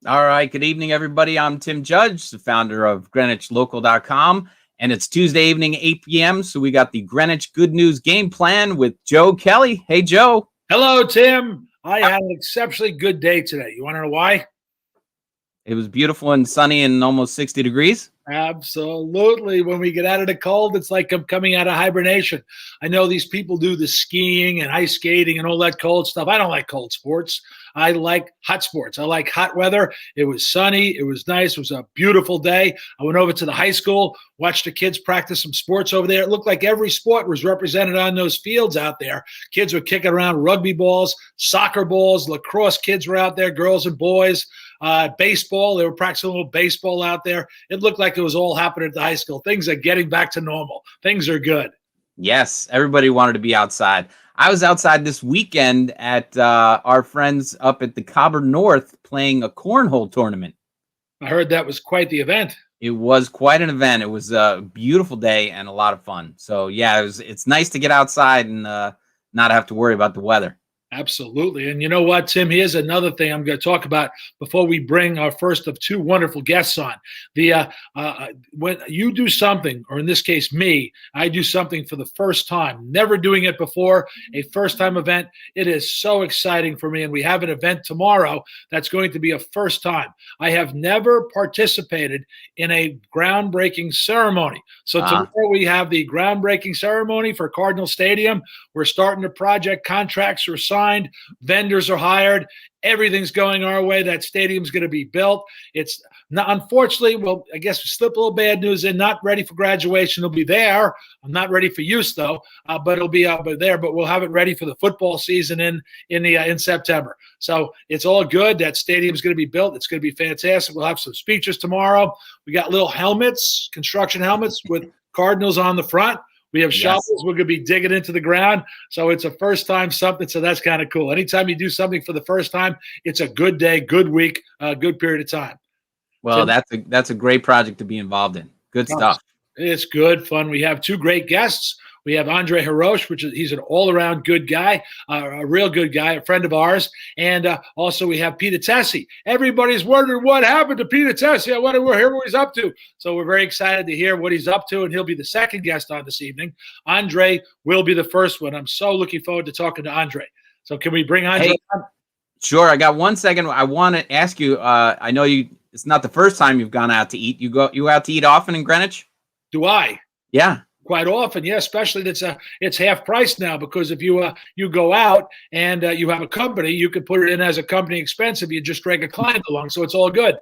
All right. Good evening, everybody. I'm Tim Judge, the founder of GreenwichLocal.com, and it's Tuesday evening, 8 p.m. So we got the Greenwich Good News game plan with Joe Kelly. Hey, Joe. Hello, Tim. I had an exceptionally good day today. You want to know why? It was beautiful and sunny and almost 60 degrees. Absolutely. When we get out of the cold, it's like I'm coming out of hibernation. I know these people do the skiing and ice skating and all that cold stuff. I don't like cold sports. I like hot sports. I like hot weather. It was sunny. It was nice. It was a beautiful day. I went over to the high school, watched the kids practice some sports over there. It looked like every sport was represented on those fields out there. Kids were kicking around rugby balls, soccer balls, lacrosse kids were out there, girls and boys. Baseball, they were practicing a little baseball out there. It looked like it was all happening at the high school. Things are getting back to normal. Things are good. Yes, everybody wanted to be outside. I was outside this weekend at our friends up at the Cobber North playing a cornhole tournament. I heard that was quite the event. It was quite an event. It was a beautiful day and a lot of fun. So, yeah, it's nice to get outside and not have to worry about the weather. Absolutely. And you know what, Tim? Here's another thing I'm going to talk about before we bring our first of two wonderful guests on. When you do something, or in this case, me, I do something for the first time, never doing it before, a first-time event, it is so exciting for me. And we have an event tomorrow that's going to be a first time. I have never participated in a groundbreaking ceremony. So tomorrow we have the groundbreaking ceremony for Cardinal Stadium. We're starting the project. Contracts are signed. Vendors are hired. Everything's going our way. That stadium's going to be built. It's not, unfortunately, well, I guess we slip a little bad news in. Not ready for graduation. It'll be there. I'm not ready for use though, but it'll be there. But we'll have it ready for the football season in September. So it's all good. That stadium's going to be built. It's going to be fantastic. We'll have some speeches tomorrow. We got little helmets, construction helmets with Cardinals on the front. We have shovels. Yes. We're going to be digging into the ground. So it's a first time something. So that's kind of cool. Anytime you do something for the first time, it's a good day, good week, good period of time. Well, so, that's a great project to be involved in. Good stuff. It's good fun. We have two great guests. We have Haroche, he's an all-around good guy, a real good guy, a friend of ours. And also we have Tesei. Everybody's wondering what happened to Tesei. I want to hear what he's up to. So we're very excited to hear what he's up to, and he'll be the second guest on this evening. Andre will be the first one. I'm so looking forward to talking to Andre. So can we bring Andre on? Sure. I got 1 second. I want to ask you, I know it's not the first time you've gone out to eat. You go out to eat often in Greenwich? Do I? Yeah. Quite often, yeah. Especially it's half price now, because if you go out and you have a company, you can put it in as a company expense if you just drag a client along. So it's all good.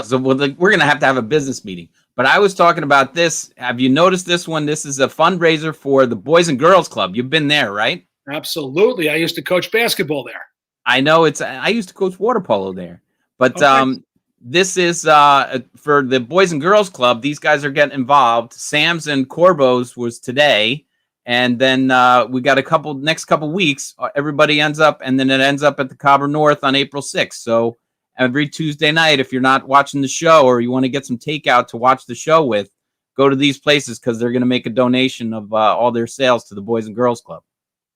So we're going to have a business meeting. But I was talking about this. Have you noticed this one? This is a fundraiser for the Boys and Girls Club. You've been there, right? Absolutely. I used to coach basketball there. I know I used to coach water polo there. But okay. This is for the Boys and Girls Club. These guys are getting involved. Sam's and Corbo's was today. And then we got next couple weeks, everybody ends up, and then it ends up at the Cobber North on April 6th. So every Tuesday night, if you're not watching the show or you want to get some takeout to watch the show with, go to these places because they're going to make a donation of all their sales to the Boys and Girls Club.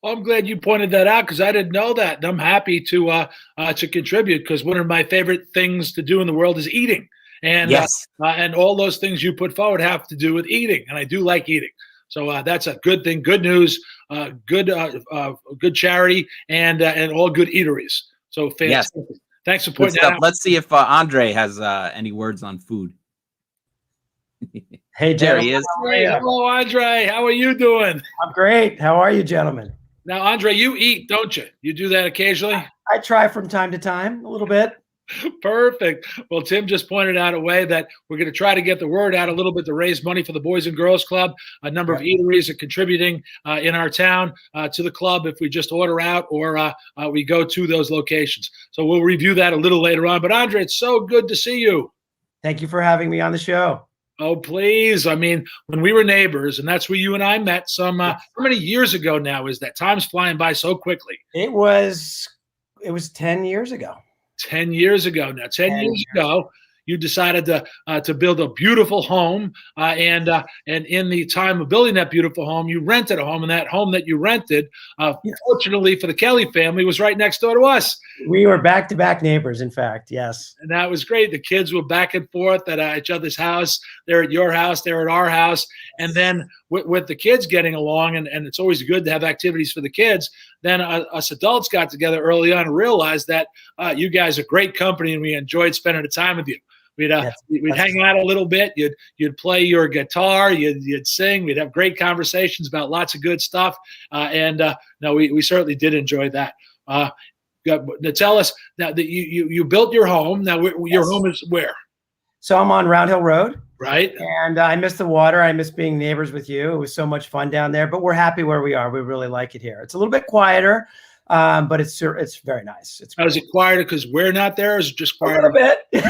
Well, I'm glad you pointed that out because I didn't know that. And I'm happy to contribute because one of my favorite things to do in the world is eating. And yes. And all those things you put forward have to do with eating. And I do like eating. So that's a good thing. Good news, good charity, and all good eateries. So fantastic. Yes. Thanks for pointing that out. Let's see if Andre has any words on food. Hey, there he is. Hello, Andre. How are you doing? I'm great. How are you, gentlemen? Now, Andre, you eat, don't you? You do that occasionally? I try from time to time, a little bit. Perfect. Well, Tim just pointed out a way that we're going to try to get the word out a little bit to raise money for the Boys and Girls Club. A number of eateries are contributing in our town to the club if we just order out or we go to those locations. So we'll review that a little later on. But, Andre, it's so good to see you. Thank you for having me on the show. Oh, please. I mean, when we were neighbors, and that's where you and I met how many years ago now is that? Time's flying by so quickly. It was 10 years ago. 10 years ago now. 10 years ago, you decided to build a beautiful home, and in the time of building that beautiful home, you rented a home, and that home that you rented, fortunately for the Kelly family, was right next door to us. We were back-to-back neighbors, in fact. Yes, and that was great. The kids were back and forth at each other's house. They're at your house, they're at our house, and then with the kids getting along, and it's always good to have activities for the kids. Then us adults got together early on and realized that you guys are great company, and we enjoyed spending the time with you. We'd hang out a little bit. You'd play your guitar. You'd sing. We'd have great conversations about lots of good stuff. No, we certainly did enjoy that. Now tell us now that you built your home. Now your home is where? So I'm on Round Hill Road. Right. And I miss the water. I miss being neighbors with you. It was so much fun down there, but we're happy where we are. We really like it here. It's a little bit quieter, but it's very nice. Is it quieter because we're not there, or is it just quieter? A little bit.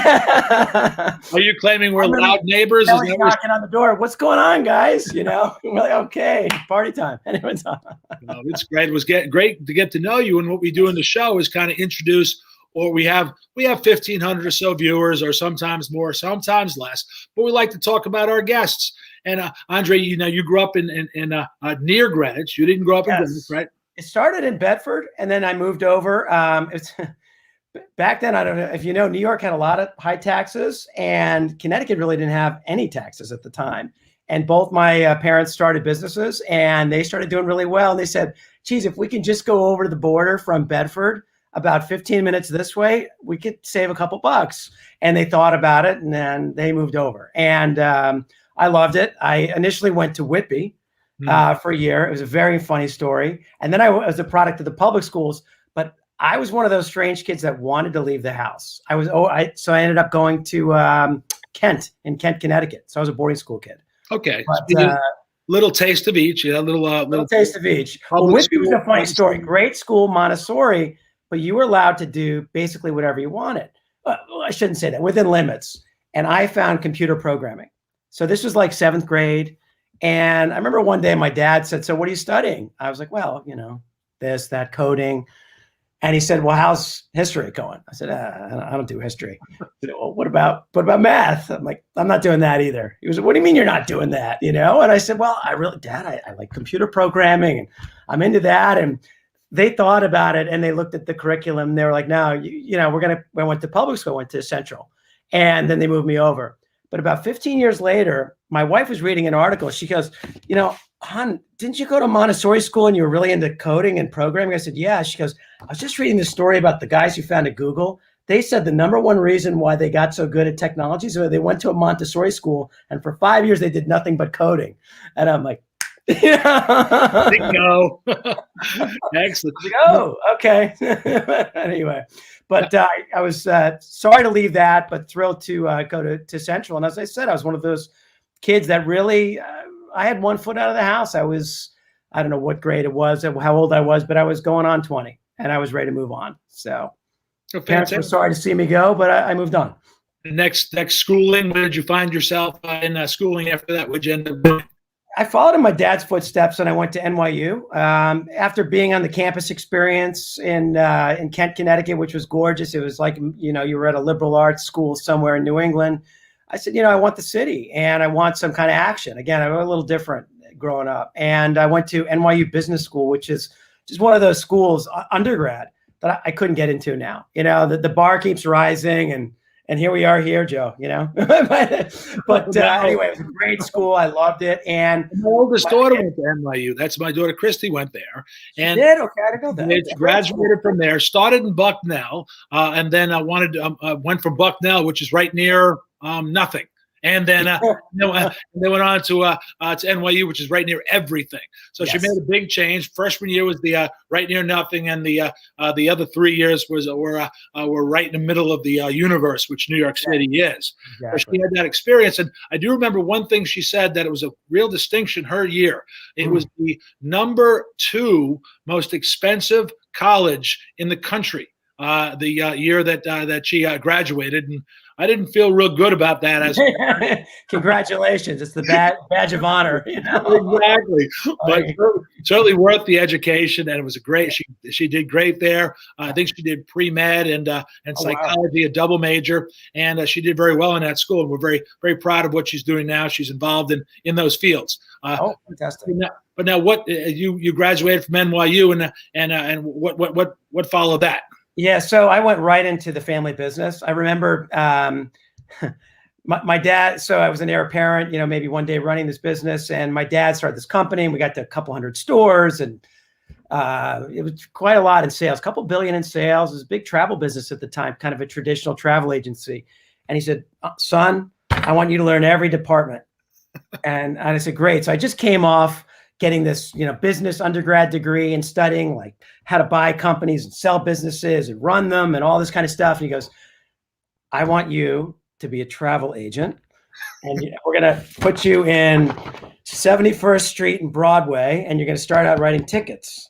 Are you claiming we're loud neighbors? Knocking on the door. What's going on, guys? You know, we're like, okay, party time. Anyone's on. No, it's great. It was great to get to know you. And what we do in the show is kind of introduce, or we have 1,500 or so viewers, or sometimes more, sometimes less. But we like to talk about our guests. And Andre, you grew up in near Greenwich. You didn't grow up in Greenwich, right? It started in Bedford, and then I moved over. It's back then. I don't know if you know, New York had a lot of high taxes, and Connecticut really didn't have any taxes at the time. And both my parents started businesses, and they started doing really well. And they said, "Geez, if we can just go over to the border from Bedford, about 15 minutes this way, we could save a couple bucks." And they thought about it, and then they moved over. And I loved it. I initially went to Whitby for a year. It was a very funny story. And then I was a product of the public schools, but I was one of those strange kids that wanted to leave the house. So I ended up going to Kent, Connecticut. So I was a boarding school kid. Okay. But, little taste of each. Yeah, little taste of each. Well, Whitby was a funny story. Great school, Montessori, but you were allowed to do basically whatever you wanted. Well, I shouldn't say that, within limits. And I found computer programming. So this was like 7th grade. And I remember one day my dad said, "So what are you studying?" I was like, "Well, this, that, coding." And he said, "Well, how's history going?" I said, "I don't do history." He said, "Well, what about math?" I'm like, "I'm not doing that either." He was like, "What do you mean you're not doing that?" And I said, "Well, Dad, I like computer programming, and I'm into that." And they thought about it, and they looked at the curriculum. And they were like, "No, I went to public school, went to Central." And then they moved me over. But about 15 years later, my wife was reading an article. She goes, "Hon, didn't you go to Montessori school and you were really into coding and programming?" I said, "Yeah." She goes, "I was just reading this story about the guys you found at Google. They said the number one reason why they got so good at technology is they went to a Montessori school, and for 5 years they did nothing but coding." And I'm like, bingo. Excellent. Like, oh, okay. Anyway, but I was sorry to leave that, but thrilled to go to Central. And as I said, I was one of those kids that really, I had one foot out of the house. I don't know what grade it was, how old I was, but I was going on 20, and I was ready to move on. So parents were sorry to see me go, but I moved on. The next schooling, where did you find yourself in schooling after that? What'd you end up doing? I followed in my dad's footsteps, and I went to NYU. After being on the campus experience in Kent, Connecticut, which was gorgeous. It was like, you were at a liberal arts school somewhere in New England. I said, I want the city, and I want some kind of action. Again, I was a little different growing up. And I went to NYU Business School, which is just one of those schools, undergrad, that I couldn't get into now. The bar keeps rising, and here we are here, Joe, but anyway, it was a great school. I loved it. And my oldest daughter went to NYU. That's my daughter, Christy, went there. And she did? Okay, I didn't know that. She graduated from there, started in Bucknell, and then I went from Bucknell, which is right near nothing. And then they went on to NYU, which is right near everything. So yes. She made a big change. Freshman year was the right near nothing, and the other 3 years were right in the middle of the universe, which New York City is. Exactly. So she had that experience, and I do remember one thing she said, that it was a real distinction her year. It was the number 2 most expensive college in the country. the year that she graduated, and I didn't feel real good about that. As congratulations, it's the badge of honor. You know? Exactly, but certainly worth the education, and it was a great. She did great there. I think she did pre-med and psychology, a double major, and she did very well in that school. And we're very, very proud of what she's doing now. She's involved in those fields. Fantastic! But now, what you graduated from NYU, and what followed that? Yeah, so I went right into the family business. I remember my dad. So I was an heir apparent, maybe one day running this business, and my dad started this company, and we got to a couple hundred stores, and it was quite a lot in sales, a couple billion in sales. It was a big travel business at the time, kind of a traditional travel agency. And he said, "Son, I want you to learn every department." And I said, "Great." So I just came off getting this, business undergrad degree and studying like how to buy companies and sell businesses and run them and all this kind of stuff. And he goes, "I want you to be a travel agent, and we're going to put you in 71st Street and Broadway, and you're going to start out writing tickets."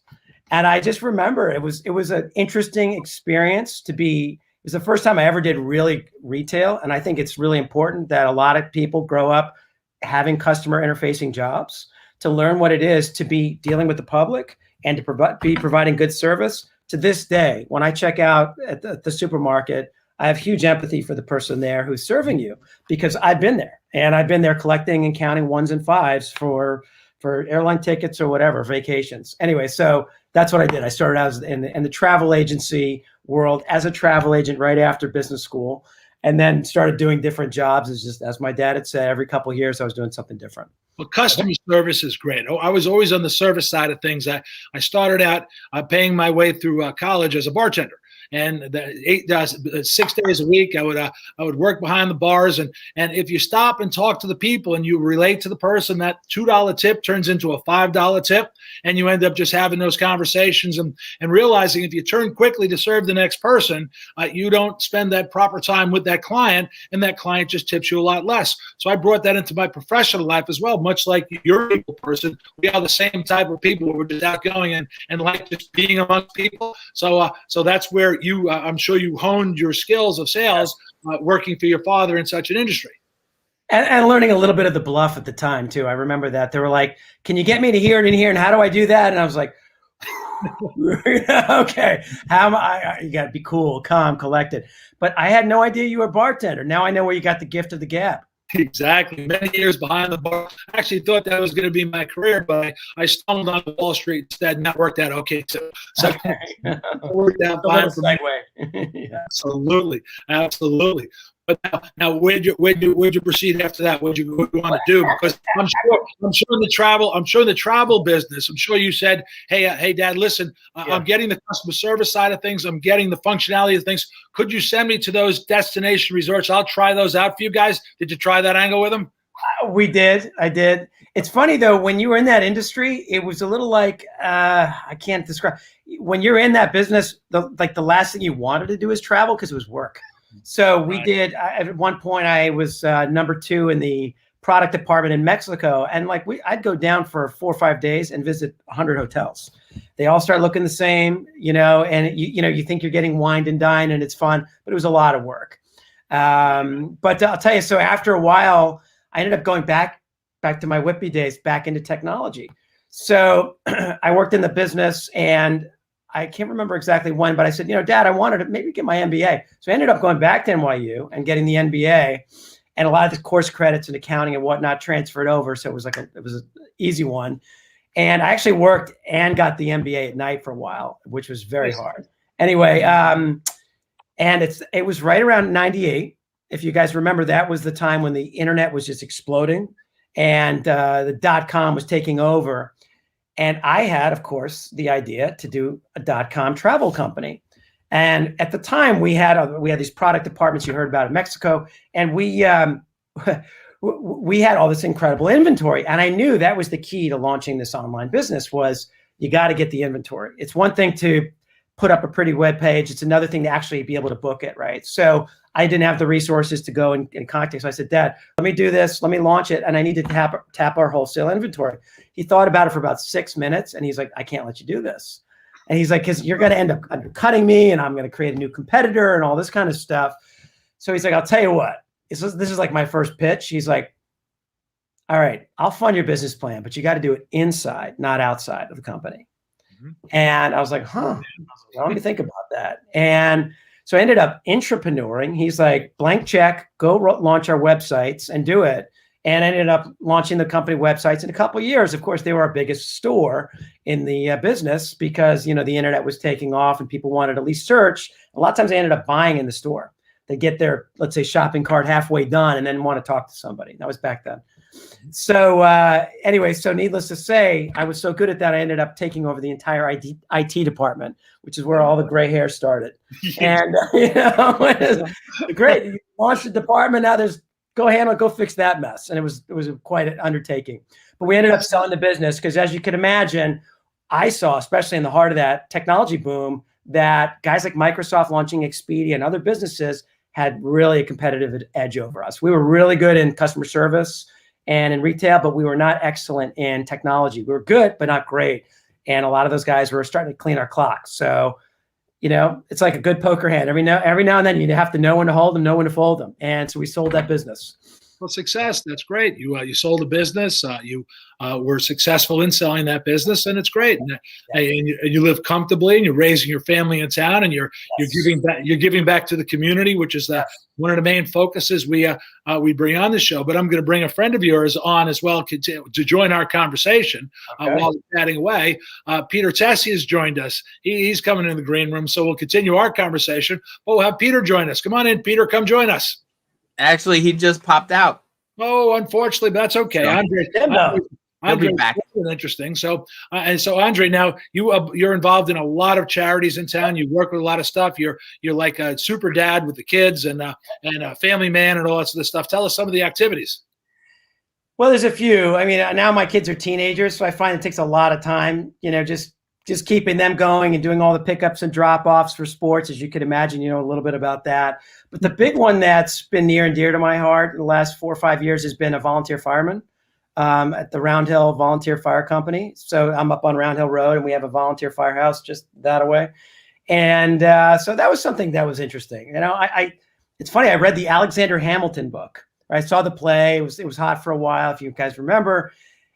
And I just remember it was an interesting experience to be. It was the first time I ever did really retail, and I think it's really important that a lot of people grow up having customer interfacing jobs, to learn what it is to be dealing with the public and to be providing good service. To this day, when I check out at the supermarket, I have huge empathy for the person there who's serving you, because I've been there, and I've been there collecting and counting ones and fives for airline tickets or whatever, vacations. Anyway, so that's what I did. I started out in the travel agency world as a travel agent right after business school, and then started doing different jobs. It's just, as my dad had said, every couple of years I was doing something different. Well, customer service is great. I was always on the service side of things. I started out paying my way through college as a bartender. And 6 days a week, I would work behind the bars, and if you stop and talk to the people and you relate to the person, that $2 tip turns into a $5 tip, and you end up just having those conversations and realizing if you turn quickly to serve the next person, you don't spend that proper time with that client, and that client just tips you a lot less. So I brought that into my professional life as well. Much like you're a people person, we are the same type of people. We're just outgoing and like just being amongst people. So that's where I'm sure you honed your skills of sales working for your father in such an industry. And learning a little bit of the bluff at the time too. I remember that they were like, "Can you get me to here and in here? And how do I do that?" And I was like, "Okay, how am I? You got to be cool, calm, collected." But I had no idea you were a bartender. Now I know where you got the gift of the gab. Exactly. Many years behind the bar. I actually thought that was going to be my career, but I stumbled onto Wall Street instead, and that worked out okay too. So it worked out fine for me. Yeah. Absolutely. But now, where'd you proceed after that? What you want to do? Because I'm sure in the travel business, I'm sure you said, hey, Dad, listen, I'm getting the customer service side of things. I'm getting the functionality of things. Could you send me to those destination resorts? I'll try those out for you guys. Did you try that angle with them? We did. I did. It's funny though, when you were in that industry, it was a little like, I can't describe. When you're in that business, the last thing you wanted to do is travel, because it was work. So we did. At one point, I was number 2 in the product department in Mexico, and I'd go down for 4 or 5 days and visit 100 hotels. They all start looking the same, and you think you're getting wined and dined and it's fun, but it was a lot of work. But I'll tell you, so after a while, I ended up going back to my Whitby days, back into technology. So I worked in the business, and I can't remember exactly when, but I said, Dad, I wanted to maybe get my MBA. So I ended up going back to NYU and getting the MBA, and a lot of the course credits and accounting and whatnot transferred over. So it was an easy one. And I actually worked and got the MBA at night for a while, which was very hard. Anyway, and it was right around 98. If you guys remember, that was the time when the internet was just exploding, and the .com was taking over. And I had, of course, the idea to do a .com travel company. And at the time, we had these product departments you heard about in Mexico, and we had all this incredible inventory. And I knew that was the key to launching this online business, was you got to get the inventory. It's one thing to put up a pretty web page. It's another thing to actually be able to book it, right? So I didn't have the resources to go and contact. So I said, Dad, let me do this. Let me launch it. And I need to tap our wholesale inventory. He thought about it for about 6 minutes, and he's like, I can't let you do this. And he's like, because you're going to end up undercutting me and I'm going to create a new competitor and all this kind of stuff. So he's like, I'll tell you what, this is like my first pitch. He's like, all right, I'll fund your business plan, but you got to do it inside, not outside of the company. And I was like, let me think about that. And so I ended up intrapreneuring. He's like, blank check, go launch our websites and do it. And I ended up launching the company websites in a couple of years. Of course, they were our biggest store in the business because, the internet was taking off and people wanted to at least search. A lot of times they ended up buying in the store. They get their, let's say, shopping cart halfway done and then want to talk to somebody. That was back then. So anyway, so needless to say, I was so good at that, I ended up taking over the entire IT department, which is where all the gray hair started. And great, you launched the department. Now go fix that mess. And it was quite an undertaking. But we ended up selling the business because, as you can imagine, I saw, especially in the heart of that technology boom, that guys like Microsoft launching Expedia and other businesses had really a competitive edge over us. We were really good in customer service and in retail, but we were not excellent in technology. We were good, but not great. And a lot of those guys were starting to clean our clocks. So, it's like a good poker hand. Every now and then you have to know when to hold them, know when to fold them. And so we sold that business. Well, success. That's great. You sold the business. You were successful in selling that business, and it's great. And you live comfortably, and you're raising your family in town, and you're giving back. You're giving back to the community, which is one of the main focuses we bring on the show. But I'm going to bring a friend of yours on as well to join our conversation while we're chatting away. Peter Tesei has joined us. He's coming in the green room, so we'll continue our conversation. But we'll have Peter join us. Come on in, Peter. Come join us. Actually, he just popped out. Oh, unfortunately, that's okay. Andre back. Interesting. So, Andre, now you're involved in a lot of charities in town. You work with a lot of stuff. You're like a super dad with the kids and a family man and all that sort of stuff. Tell us some of the activities. Well, there's a few. I mean, now my kids are teenagers, so I find it takes a lot of time. Just keeping them going and doing all the pickups and drop-offs for sports, as you can imagine, a little bit about that. But the big one that's been near and dear to my heart in the last 4 or 5 years has been a volunteer fireman at the Round Hill Volunteer Fire Company. So I'm up on Round Hill Road, and we have a volunteer firehouse just that away. And so that was something that was interesting. It's funny. I read the Alexander Hamilton book. Right? I saw the play. It was hot for a while, if you guys remember.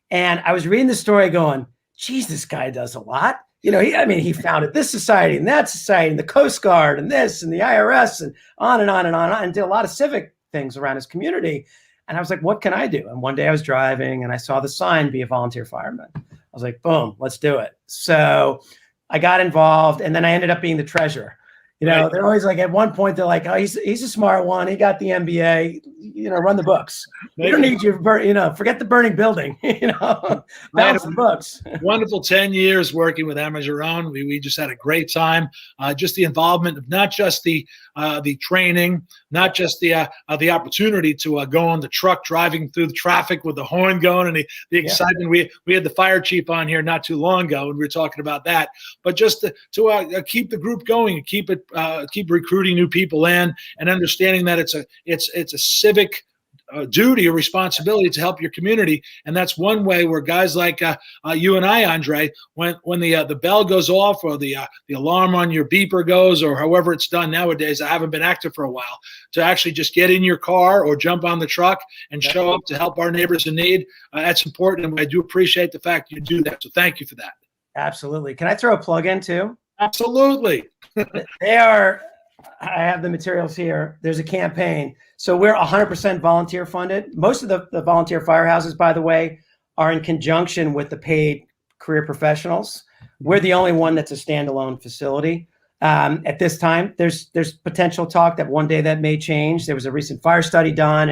And I was reading the story going, geez, this guy does a lot. He founded this society and that society and the Coast Guard and this and the IRS and on and on and on and did a lot of civic things around his community. And I was like, what can I do? And one day I was driving and I saw the sign, be a volunteer fireman. I was like, boom, let's do it. So I got involved, and then I ended up being the treasurer. They're always like, at one point, they're like, oh, he's a smart one. He got the MBA, run the books. We don't need you, forget the burning building, balance the books. Wonderful 10 years working with Amageron. We just had a great time. Just the involvement of not just the training, not just the opportunity to go on the truck driving through the traffic with the horn going and the excitement. We had the fire chief on here not too long ago, and we were talking about that. But just to keep the group going and keep recruiting new people in, and understanding that it's a civic duty or responsibility to help your community. And that's one way where guys like you and I, Andre, when the bell goes off or the alarm on your beeper goes, or however it's done nowadays, I haven't been active for a while, to actually just get in your car or jump on the truck and show up to help our neighbors in need. That's important, and I do appreciate the fact you do that. So thank you for that. Absolutely. Can I throw a plug in too? Absolutely. I have the materials here. There's a campaign. So we're 100% volunteer funded. Most of the volunteer firehouses, by the way, are in conjunction with the paid career professionals. We're the only one that's a standalone facility. At this time, there's potential talk that one day that may change. There was a recent fire study done,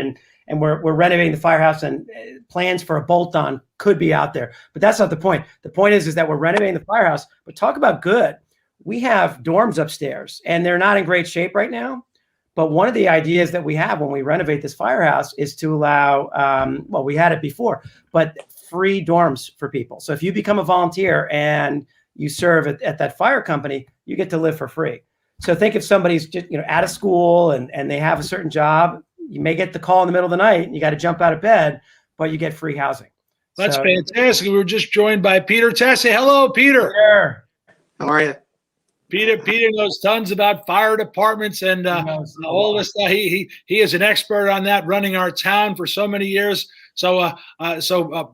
and we're renovating the firehouse, and plans for a bolt-on could be out there. But that's not the point. The point is that we're renovating the firehouse. But talk about good. We have dorms upstairs, and they're not in great shape right now. But one of the ideas that we have when we renovate this firehouse is to allow, we had it before, but free dorms for people. So if you become a volunteer and you serve at that fire company, you get to live for free. So think if somebody's just out of school and they have a certain job, you may get the call in the middle of the night and you got to jump out of bed, but you get free housing. That's fantastic. We were just joined by Peter Tesei. Hello, Peter. Sure. How are you? Peter knows tons about fire departments and all this stuff. He is an expert on that, running our town for so many years. So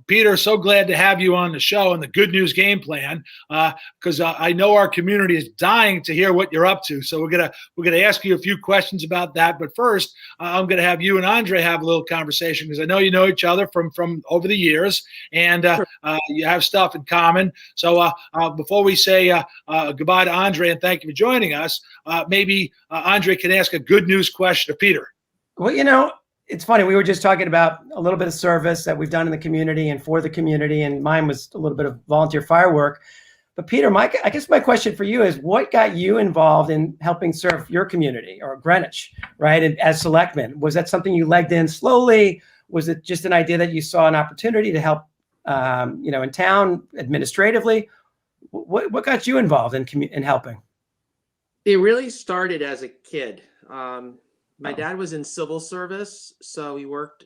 Peter, so glad to have you on the show and the Good News Game Plan, because I know our community is dying to hear what you're up to. So we're gonna ask you a few questions about that. But first, I'm gonna have you and Andre have a little conversation, because I know you know each other from over the years, and you have stuff in common. So before we say goodbye to Andre and thank you for joining us, maybe Andre can ask a good news question to Peter. Well, it's funny. We were just talking about a little bit of service that we've done in the community and for the community, and mine was a little bit of volunteer firework. But Peter, I guess my question for you is, what got you involved in helping serve your community, or Greenwich, right? And as selectman, was that something you legged in slowly? Was it just an idea that you saw an opportunity to help, in town administratively? What got you involved in helping? It really started as a kid. My dad was in civil service, so he worked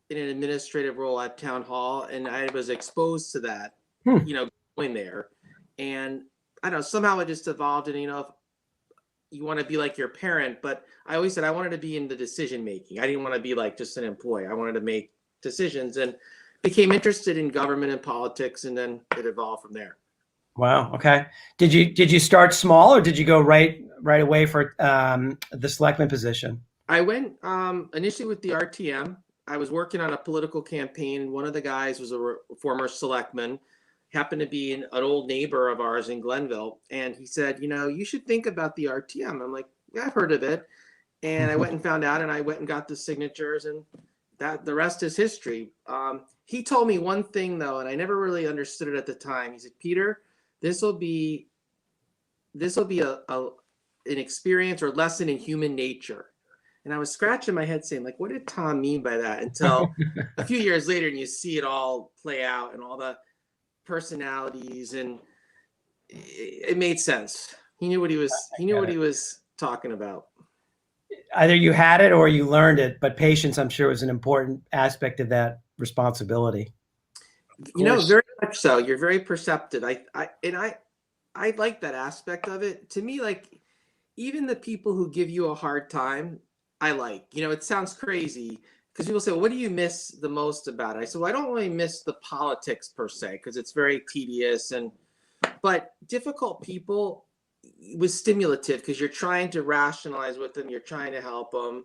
in an administrative role at town hall, and I was exposed to that, going there. And I don't know, somehow it just evolved. And, if you want to be like your parent, but I always said I wanted to be in the decision making. I didn't want to be like just an employee. I wanted to make decisions, and became interested in government and politics, and then it evolved from there. Wow. Okay. Did you start small, or did you go right away for the selectman position? I went initially with the RTM. I was working on a political campaign. One of the guys was a former selectman, happened to be an old neighbor of ours in Glenville. And he said, you should think about the RTM. I'm like, yeah, I've heard of it. And I went and found out, and I went and got the signatures, and the rest is history. He told me one thing, though, and I never really understood it at the time. He said, Peter, this will be an experience or lesson in human nature. And I was scratching my head saying, like, what did Tom mean by that? Until a few years later, and you see it all play out, and all the personalities, and it made sense. He knew what he was talking about. Either you had it or you learned it, but patience, I'm sure, was an important aspect of that responsibility. Very much so. You're very perceptive. I like that aspect of it. To me, like, even the people who give you a hard time, I like. It sounds crazy, because people say, well, what do you miss the most about it? I said, well, I don't really miss the politics per se, because it's very tedious, but difficult people was stimulative, because you're trying to rationalize with them, you're trying to help them,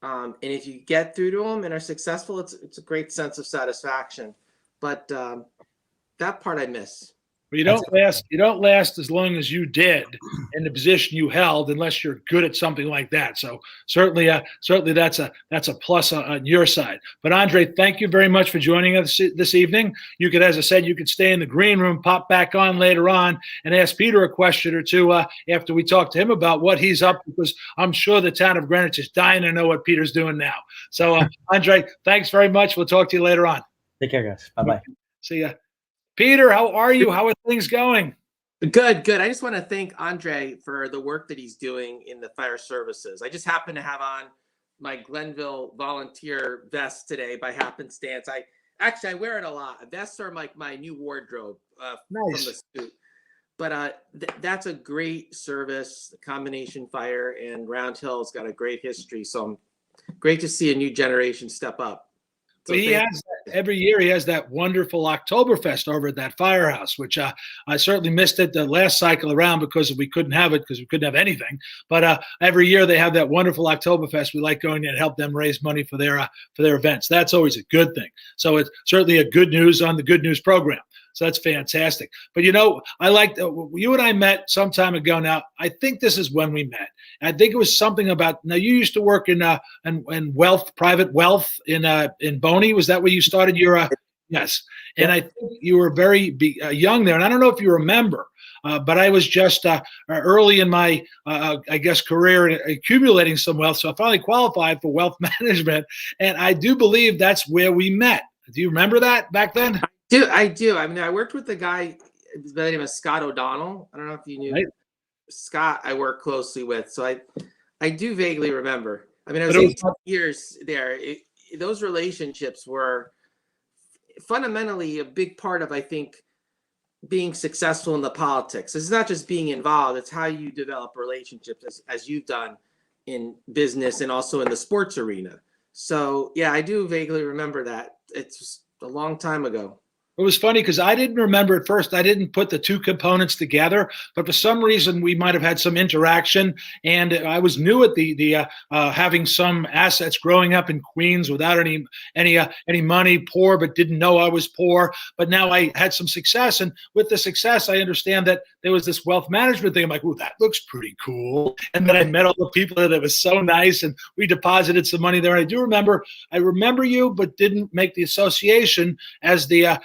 and if you get through to them and are successful, it's a great sense of satisfaction. But that part I miss. But you don't last as long as you did in the position you held, unless you're good at something like that. So certainly that's a plus on your side. But Andre, thank you very much for joining us this evening. You could, as I said, you could stay in the green room, pop back on later on, and ask Peter a question or two after we talk to him about what he's up to, because I'm sure the town of Greenwich is dying to know what Peter's doing now. So Andre, thanks very much. We'll talk to you later on. Take care, guys. Bye-bye. See ya. Peter, how are you? How are things going? Good. I just want to thank Andre for the work that he's doing in the fire services. I just happen to have on my Glenville volunteer vest today by happenstance. I wear it a lot. Vests are like my new wardrobe Nice. from the suit. But that's a great service. The combination fire, and Round Hill's got a great history. So great to see a new generation step up. So every year he has that wonderful Oktoberfest over at that firehouse, which I certainly missed it the last cycle around because we couldn't have it, because we couldn't have anything. But every year they have that wonderful Oktoberfest. We like going in and help them raise money for their events. That's always a good thing. So it's certainly a good news on the Good News program. So that's fantastic. But I like you and I met some time ago now. I think this is when we met. I think it was something about, now you used to work in wealth, private wealth in Boney. Was that where you started your yes? And I think you were very young there. And I don't know if you remember, but I was just early in my I guess career in accumulating some wealth. So I finally qualified for wealth management, and I do believe that's where we met. Do you remember that back then? I do. I mean, I worked with a guy by the name of Scott O'Donnell. I don't know if you knew. Right. Scott I work closely with. So I do vaguely remember. I mean, I was 18 years there. Those relationships were fundamentally a big part of, I think, being successful in the politics. It's not just being involved, it's how you develop relationships as you've done in business and also in the sports arena. So yeah, I do vaguely remember that. It's a long time ago. It was funny because I didn't remember at first. I didn't put the two components together, but for some reason we might have had some interaction. And I was new at the having some assets growing up in Queens without any money, poor, but didn't know I was poor. But now I had some success, and with the success, I understand that there was this wealth management thing. I'm like, "Ooh, that looks pretty cool." And then I met all the people, and it was so nice, and we deposited some money there. And I remember you, but didn't make the association as the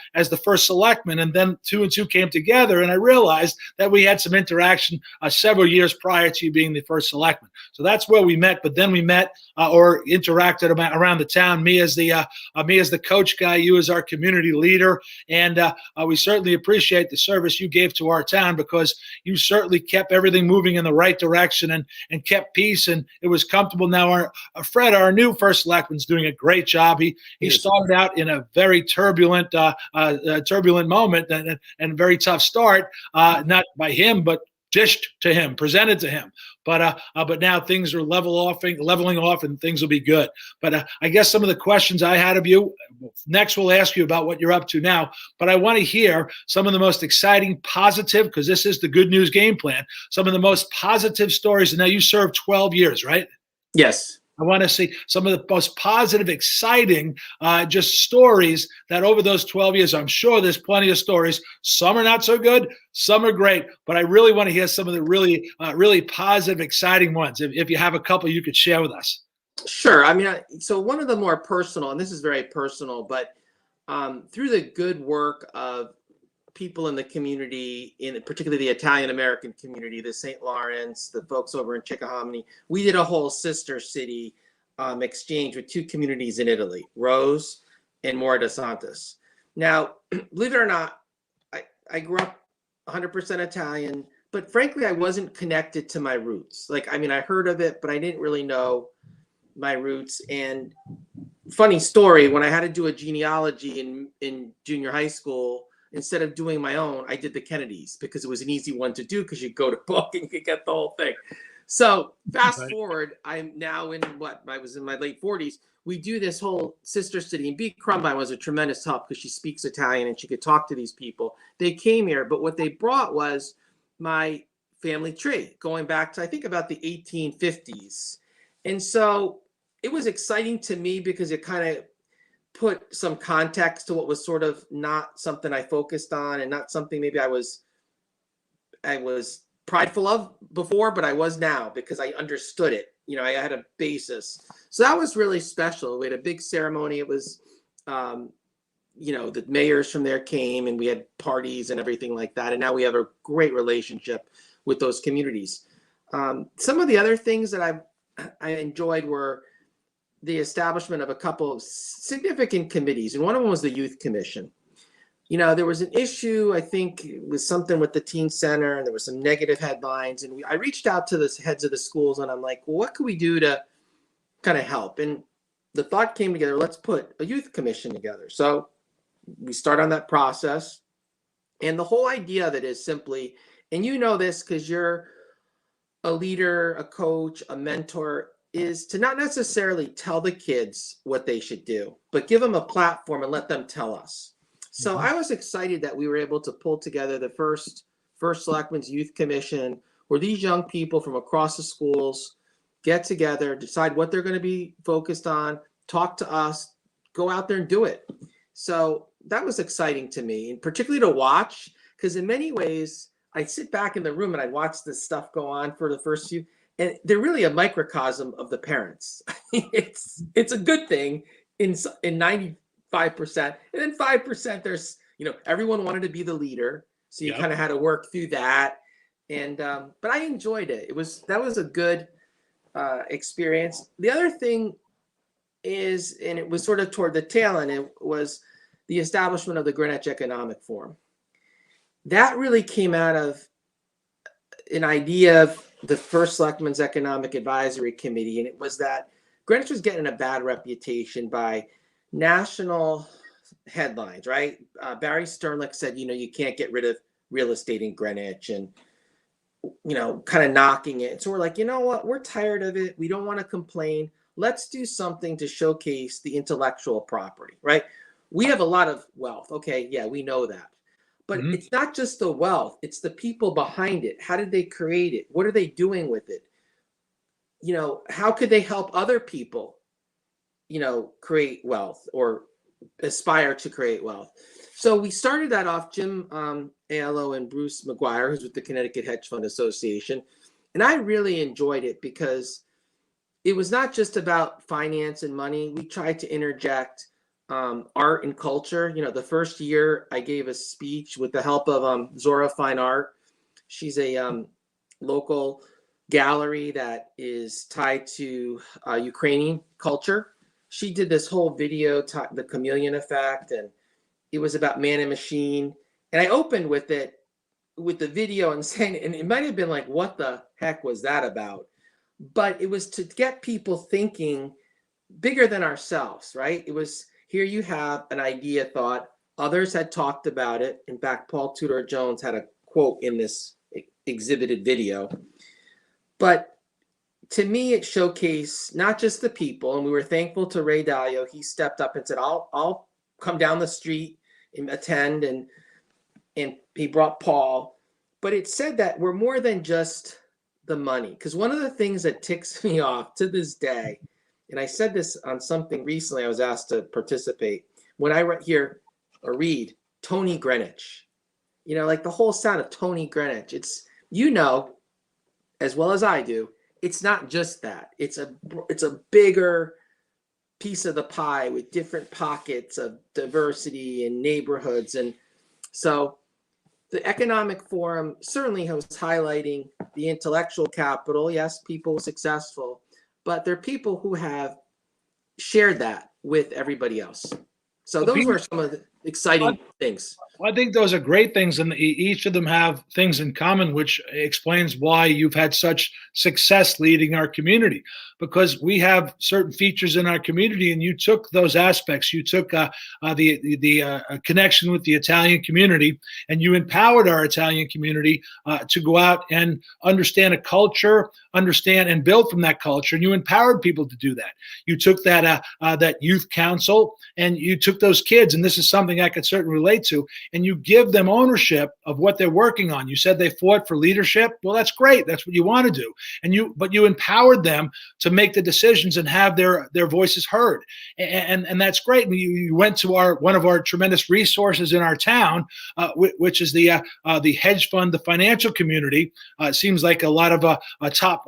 first selectman, and then 2 and 2 came together, and I realized that we had some interaction several years prior to you being the first selectman. So that's where we met. But then we met or interacted around the town. Me as the coach guy, you as our community leader, and we certainly appreciate the service you gave to our town, because you certainly kept everything moving in the right direction and kept peace, and it was comfortable. Now Fred, our new first selectman's doing a great job. He started out in a very turbulent moment and very tough start, not by him, but dished to him, presented to him. But now things are leveling off, and things will be good. But I guess some of the questions I had of you, next we'll ask you about what you're up to now. But I want to hear some of the most exciting, positive, because this is the good news game plan, some of the most positive stories. And now you served 12 years, right? Yes. I want to see some of the most positive, exciting, just stories that over those 12 years, I'm sure there's plenty of stories. Some are not so good, some are great, but I really want to hear some of the really, really positive, exciting ones. If you have a couple you could share with us. Sure. I mean, so one of the more personal, and this is very personal, but through the good work of people in the community, in particularly the Italian American community, the St. Lawrence, the folks over in Chickahominy, we did a whole sister city exchange with 2 communities in Italy, Rose and Mora de Santos. Now, believe it or not, I grew up 100% Italian, but frankly, I wasn't connected to my roots. Like, I mean, I heard of it, but I didn't really know my roots. And funny story, when I had to do a genealogy in junior high school, instead of doing my own, I did the Kennedys because it was an easy one to do, because you go to book and you get the whole thing. So fast forward, I'm now I was in my late 40s. We do this whole sister city, and B. Crumbine was a tremendous help because she speaks Italian and she could talk to these people. They came here, but what they brought was my family tree going back to, I think, about the 1850s. And so it was exciting to me because it kind of put some context to what was sort of not something I focused on, and not something maybe I was prideful of before, but I was now, because I understood it. You know, I had a basis. So that was really special. We had a big ceremony. It was, the mayors from there came, and we had parties and everything like that. And now we have a great relationship with those communities. Some of the other things that I enjoyed were the establishment of a couple of significant committees. And one of them was the Youth Commission. You know, there was an issue, I think it was something with the teen center, and there were some negative headlines. And I reached out to the heads of the schools, and I'm like, well, what could we do to kind of help? And the thought came together, let's put a youth commission together. So we start on that process. And the whole idea of it is simply, and you know this because you're a leader, a coach, a mentor, is to not necessarily tell the kids what they should do, but give them a platform and let them tell us. So I was excited that we were able to pull together the first Selectmen's Youth Commission, where these young people from across the schools get together, decide what they're going to be focused on, talk to us, go out there and do it. So that was exciting to me, and particularly to watch, because in many ways, I'd sit back in the room and I'd watch this stuff go on for the first few. And they're really a microcosm of the parents. It's a good thing in 95%, and then 5% there's, everyone wanted to be the leader, so you kind of had to work through that. And but I enjoyed it. That was a good experience. The other thing is, and it was sort of toward the tail end, it was the establishment of the Greenwich Economic Forum. That really came out of an idea of the first Selectmen's Economic Advisory Committee, and it was that Greenwich was getting a bad reputation by national headlines, right? Barry Sternlicht said, you can't get rid of real estate in Greenwich and, kind of knocking it. So we're like, you know what? We're tired of it. We don't want to complain. Let's do something to showcase the intellectual property, right? We have a lot of wealth. Okay, yeah, we know that. But it's not just the wealth, it's the people behind it. How did they create it? What are they doing with it? How could they help other people, create wealth or aspire to create wealth? So we started that off, Jim Aiello and Bruce McGuire, who's with the Connecticut Hedge Fund Association. And I really enjoyed it because it was not just about finance and money. We tried to interject art and culture. The first year I gave a speech with the help of Zora Fine Art. She's a local gallery that is tied to Ukrainian culture. She did this whole video, the chameleon effect, and it was about man and machine. And I opened with it, with the video, and saying, and it might have been like, what the heck was that about? But it was to get people thinking bigger than ourselves, right? It was, here you have an idea, thought. Others had talked about it. In fact, Paul Tudor Jones had a quote in this exhibited video. But to me, it showcased not just the people, and we were thankful to Ray Dalio. He stepped up and said, I'll come down the street and attend, and he brought Paul. But it said that we're more than just the money. Because one of the things that ticks me off to this day, and I said this on something recently, I was asked to participate. When I hear or read Tony Greenwich, like the whole sound of Tony Greenwich, it's, as well as I do, it's not just that. It's a bigger piece of the pie with different pockets of diversity and neighborhoods. And so the Economic Forum certainly was highlighting the intellectual capital. Yes, people successful, but there are people who have shared that with everybody else. So those were some of the exciting things. I think those are great things, and each of them have things in common, which explains why you've had such success leading our community, because we have certain features in our community, and you took those aspects. You took the connection with the Italian community, and you empowered our Italian community to go out and understand a culture, understand and build from that culture, and you empowered people to do that. You took that youth council, and you took those kids, and this is something I could certainly relate to, and you give them ownership of what they're working on. You said they fought for leadership. Well, that's great. That's what you want to do. But you empowered them to make the decisions and have their voices heard. And that's great. And you went to one of our tremendous resources in our town, which is the hedge fund, the financial community. It seems like a lot of top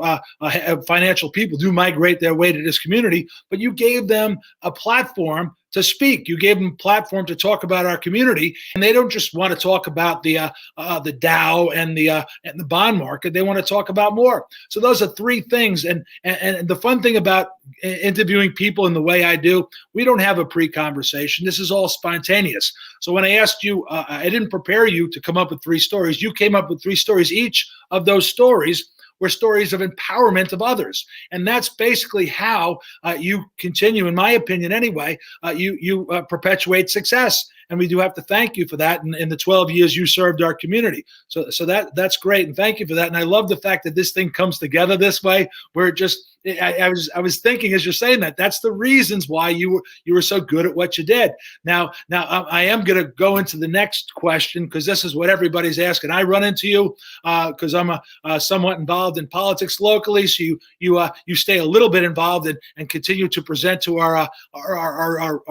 financial people do migrate their way to this community, but you gave them a platform to speak. You gave them a platform to talk about our community, and they don't just want to talk about the Dow and the bond market. They want to talk about more. So those are three things. And the fun thing about interviewing people in the way I do, we don't have a pre-conversation. This is all spontaneous. So when I asked you, I didn't prepare you to come up with 3 stories. You came up with 3 stories. Each of those stories were stories of empowerment of others. And that's basically how you continue, in my opinion anyway, you perpetuate success. And we do have to thank you for that in the 12 years you served our community. So that's great, and thank you for that. And I love the fact that this thing comes together this way, where it just, I was thinking as you're saying that, that's the reasons why you were so good at what you did. Now I am going to go into the next question, because this is what everybody's asking. I run into you because I'm somewhat involved in politics locally, so you stay a little bit involved and continue to present to our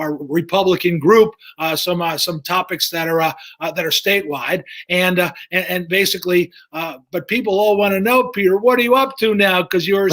Republican group some topics that are statewide, and basically, but people all want to know, Peter, what are you up to now? Because you were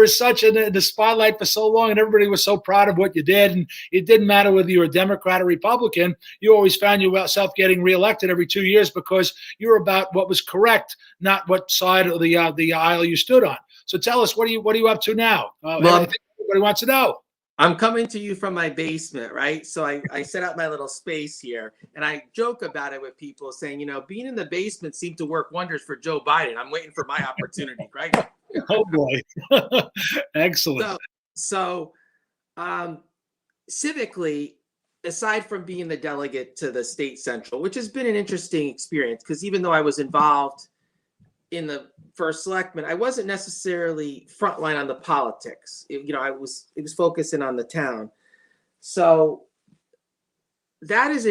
such in the spotlight for so long, and everybody was so proud of what you did, and it didn't matter whether you were a Democrat or Republican. You always found yourself getting reelected every 2 years because you were about what was correct, not what side of the aisle you stood on. So tell us, what are you up to now? Well, I think everybody wants to know. I'm coming to you from my basement, right? So I set up my little space here, and I joke about it with people, saying, being in the basement seemed to work wonders for Joe Biden. I'm waiting for my opportunity, right? Oh boy. Excellent. So civically, aside from being the delegate to the state central, which has been an interesting experience, because even though I was involved in the first selectman, I wasn't necessarily frontline on the politics. It was focusing on the town. So that is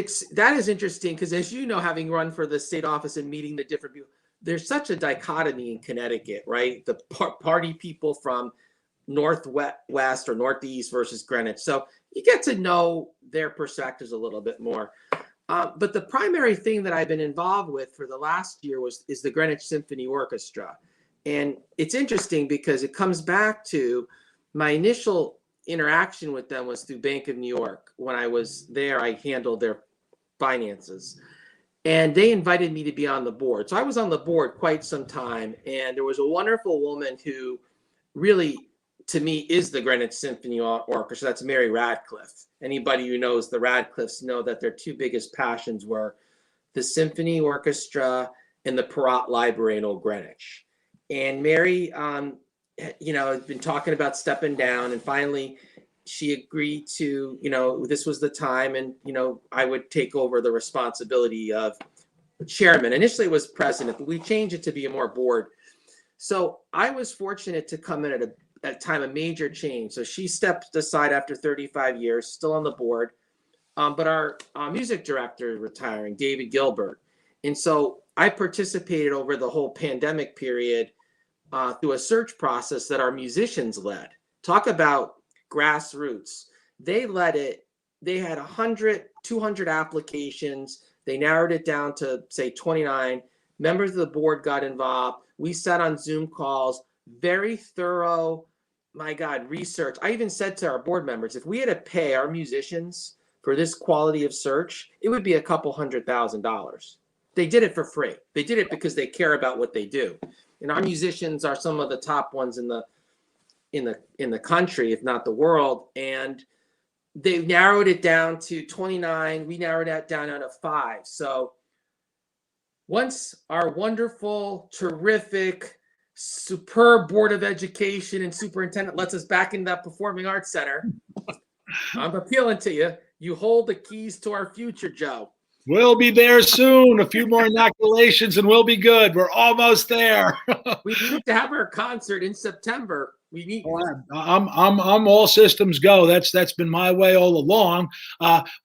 interesting, because as you know, having run for the state office and meeting the different people, there's such a dichotomy in Connecticut, right? The party people from northwest or northeast versus Greenwich. So you get to know their perspectives a little bit more. But the primary thing that I've been involved with for the last year is the Greenwich Symphony Orchestra. And it's interesting because it comes back to my initial interaction with them was through Bank of New York. When I was there, I handled their finances. And they invited me to be on the board. So I was on the board quite some time. And there was a wonderful woman who really, to me, is the Greenwich Symphony Orchestra. That's Mary Radcliffe. Anybody who knows the Radcliffes know that their two biggest passions were the Symphony Orchestra and the Perrott Library in Old Greenwich. And Mary, had been talking about stepping down, and finally she agreed to, this was the time, and, I would take over the responsibility of chairman. Initially it was president, but we changed it to be a more board. So I was fortunate to come in at a time of major change. So she stepped aside after 35 years, still on the board. But our music director is retiring, David Gilbert. And so I participated over the whole pandemic period through a search process that our musicians led. Talk about grassroots. They led it. They had 100, 200 applications. They narrowed it down to, say, 29. Members of the board got involved. We sat on Zoom calls, very thorough, my God, research. I even said to our board members, if we had to pay our musicians for this quality of search, it would be a couple $100,000. They did it for free. They did it because they care about what they do. And our musicians are some of the top ones in the country, if not the world. And they narrowed it down to 29. We narrowed that down to 5. So once our wonderful, terrific, superb Board of Education and superintendent lets us back into that Performing Arts Center, I'm appealing to you. You hold the keys to our future, Joe. We'll be there soon. A few more inoculations and we'll be good. We're almost there. We need to have our concert in September. We need. I'm all systems go. That's been my way all along.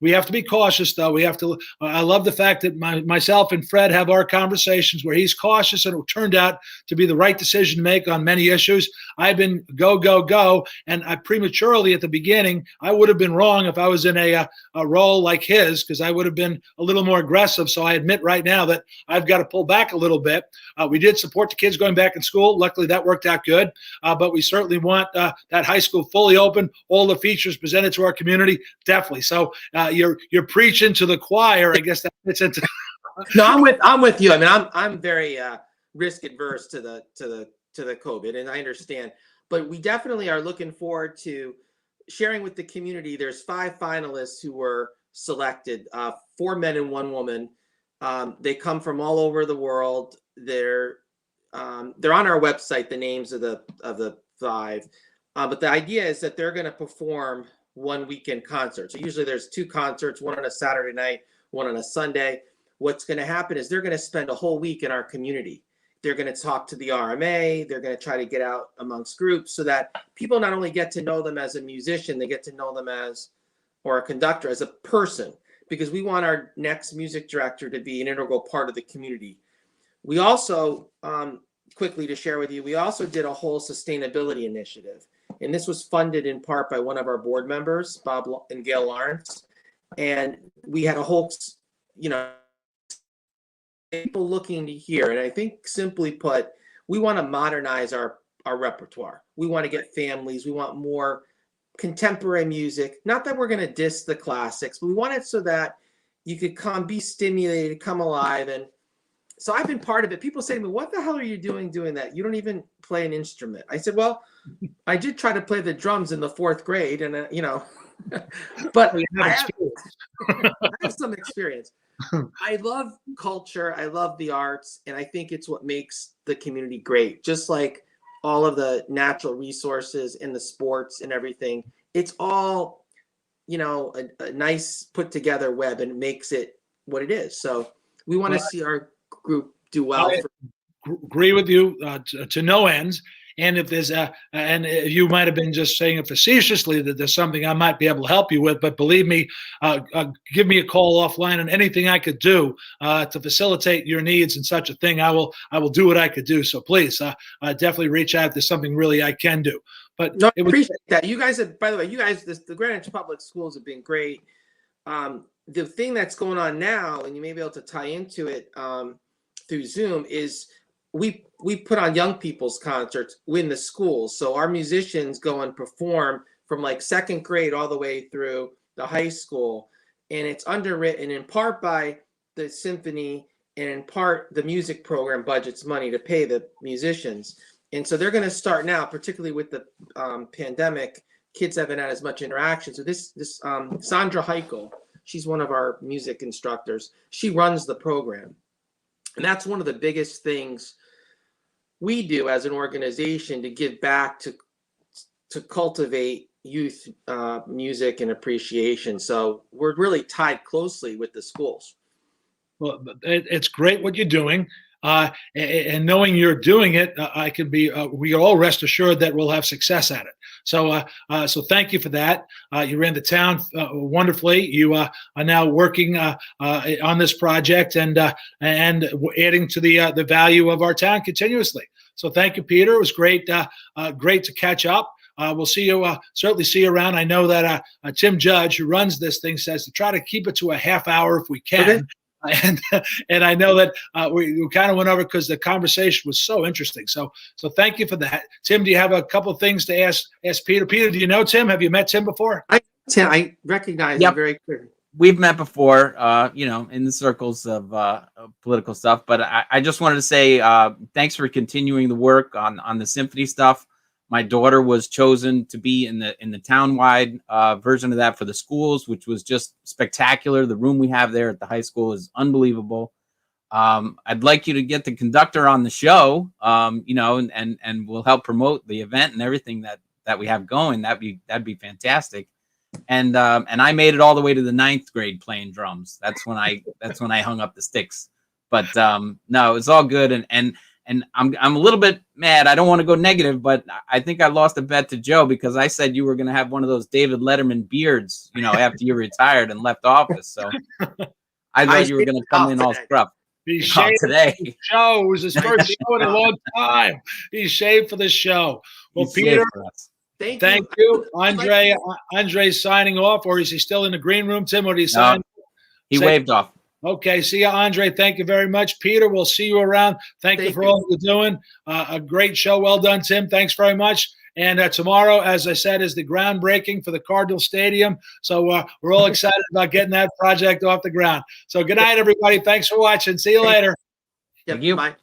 We have to be cautious, though. We have to. I love the fact that myself and Fred have our conversations where he's cautious, and it turned out to be the right decision to make on many issues. I've been go, and I prematurely at the beginning. I would have been wrong if I was in a role like his, because I would have been a little more aggressive. So I admit right now that I've got to pull back a little bit. We did support the kids going back in school. Luckily, that worked out good. But we certainly want that high school fully open, all the features presented to our community, definitely. So you're preaching to the choir. I guess that fits into. No, I'm with you. I mean, I'm very risk adverse to the COVID, and I understand. But we definitely are looking forward to sharing with the community. There's 5 finalists who were selected, 4 men and 1 woman. They come from all over the world. They're on our website, the names of the 5, but the idea is that they're going to perform one weekend concert. So usually there's 2 concerts, one on a Saturday night, one on a Sunday. What's going to happen is they're going to spend a whole week in our community. They're going to talk to the RMA. They're going to try to get out amongst groups so that people not only get to know them as a musician, they get to know them or a conductor, as a person, because we want our next music director to be an integral part of the community. We also, quickly to share with you, we also did a whole sustainability initiative. And this was funded in part by one of our board members, Bob and Gail Lawrence. And we had a whole, people looking to hear. And I think, simply put, we want to modernize our repertoire. We want to get families. We want more contemporary music. Not that we're going to diss the classics, but we want it so that you could come, be stimulated, come alive. And so I've been part of it. People say to me, what the hell are you doing that? You don't even play an instrument. I said, well, I did try to play the drums in the 4th grade, and but I have some experience. I love culture. I love the arts, and I think it's what makes the community great. Just like all of the natural resources and the sports and everything, it's all a nice put together web and makes it what it is. So we want to see our group do well. Agree with you to no ends. And if there's and you might have been just saying it facetiously that there's something I might be able to help you with, but believe me, give me a call offline on anything I could do to facilitate your needs and such a thing. I will do what I could do. So please, definitely reach out if there's something really I can do. But no, I appreciate that. You guys have, by the way, the Greenwich Public Schools have been great. The thing that's going on now, and you may be able to tie into it through Zoom, is we put on young people's concerts in the schools. So our musicians go and perform from like second grade all the way through the high school. And it's underwritten in part by the Symphony and in part the music program budgets money to pay the musicians. And so they're going to start now, particularly with the pandemic. Kids haven't had as much interaction. So this Sandra Heichel, she's one of our music instructors. She runs the program. And that's one of the biggest things we do as an organization to give back to cultivate youth music and appreciation. So we're really tied closely with the schools. Well, it's great what you're doing. And knowing you're doing it, I can be. We all rest assured that we'll have success at it. So, so thank you for that. You ran the town wonderfully. You are now working on this project and adding to the value of our town continuously. So, thank you, Peter. It was great, great to catch up. We'll see you. Certainly see you around. I know that Tim Judge, who runs this thing, says to try to keep it to a half hour if we can. Okay. And I know that we kind of went over because the conversation was so interesting. So thank you for that. Tim, do you have a couple of things to ask Peter? Peter, do you know Tim? Have you met Tim before? I recognize him very clearly. We've met before, in the circles of political stuff. But I just wanted to say thanks for continuing the work on the symphony stuff. My daughter was chosen to be in the town-wide version of that for the schools, which was just spectacular. The room we have there at the high school is unbelievable. I'd like you to get the conductor on the show, and we'll help promote the event and everything that we have going. That'd be fantastic. And I made it all the way to the 9th grade playing drums. That's when I hung up the sticks. But no, it's all good. And I'm a little bit mad. I don't want to go negative, but I think I lost a bet to Joe because I said you were going to have one of those David Letterman beards, after you retired and left office. So I thought you were going to come in all scruff. He shaved today. For the show. It was his first show in a long time. He shaved for the show. Well, Peter, thank you. Andre's signing off, or is he still in the green room, Tim? Or did he sign? He waved off. Okay, see you, Andre. Thank you very much. Peter, we'll see you around. Thank you for all you're doing. A great show. Well done, Tim. Thanks very much. And tomorrow, as I said, is the groundbreaking for the Cardinal Stadium. So we're all excited about getting that project off the ground. So good night, everybody. Thanks for watching. See you later. Thank you. Bye.